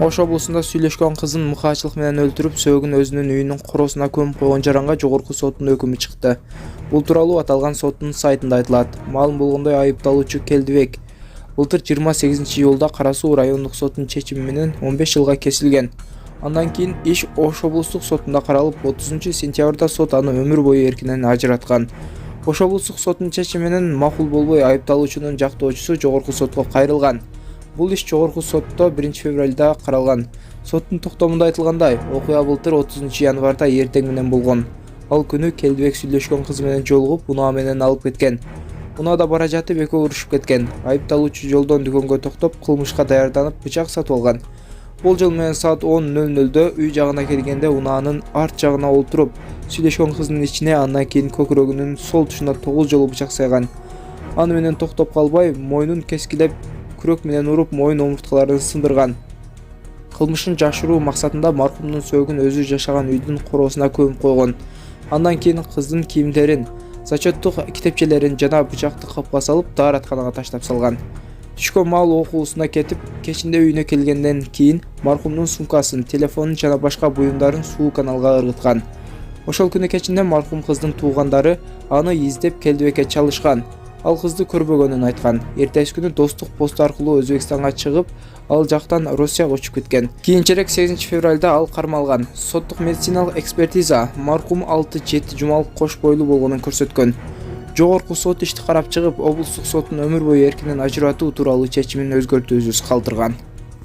Ош облусунда сүйлөшкөн кызын мыкаачылык менен өлтүрүп, сөөгүн өзүнүн үйүнүн коросуна көмүп койгон жаранга жогорку соттун өкүмү чыкты. Бул тууралуу аталган соттун сайтында айтылат. Маалым болгондой, айыпталуучу Келдибек былтыр 28-июлда Кара Суу райондук соттун чечими менен 15 жылга кесилген. Андан кийин иш Ош облустук сотунда каралып, 30-сентябрда сот аны өмүр бою эркинен ажыраткан. Ош облустук соттун чечими менен макул болбой, айыпталуучунун жактоочусу жогорку сотко кайрылган. Бул иш жогорку сотто 1-февралда каралган. Соттун токтомунда айтылгандай, окуя былтыр 30-январда эртең менен болгон. Ал күнү Келдибек сүйлөшкөн кызы менен жолугуп, унаа менен алып кеткен. Унаада бара жатып экөө урушуп кеткен. Айыпталуучу жолдон дүкөнгө токтоп, кылмышка даярданып, бычак сатып алган. Болжол менен саат 10:00 үй жагына келгенде унаанын арт жагына олтуруп, сүйлөшкөн кызынын ичине, андан кийин көкүрөгүнүн сол тушуна 9 жолу бычак сайган. Аны менен токтоп калбай, мойнун кескилеп, күрөк менен уруп, моюн омурткаларын сындырган. Кылмышын жашыруу максатында маркумдун сөөгүн өзү жашаган үйдүн короосуна көмүп койгон. Андан кийин кыздын кийимдерин, зачеттик китепчелерин жана бычакты капка салып, дааратканага таштап салган. Түшкөн маал окуусуна кетип, кечинде үйүнө келгенден кийин маркумдун сумкасын, телефонун жана башка буюмдарын суу каналга ыргыткан. Ошол күнү кечинде маркум кыздын туугандары аны издеп Келдибекке чалышкан. Ал кызды көрбөгөнүн айткан. Эртеси күнү достук пост аркылуу Өзбекстанга чыгып, ал жактан Россияга учуп кеткен. Кийинчерээк 8-февралда ал кармалган. Соттук медициналык экспертиза маркум 6-7 жумалык кош бойлуу болгонун көрсөткөн. Жогорку сот ишти карап чыгып, облустук соттун өмүр бою эркинен ажыратуу тууралуу чечимин өзгөртүүсүз калтырган.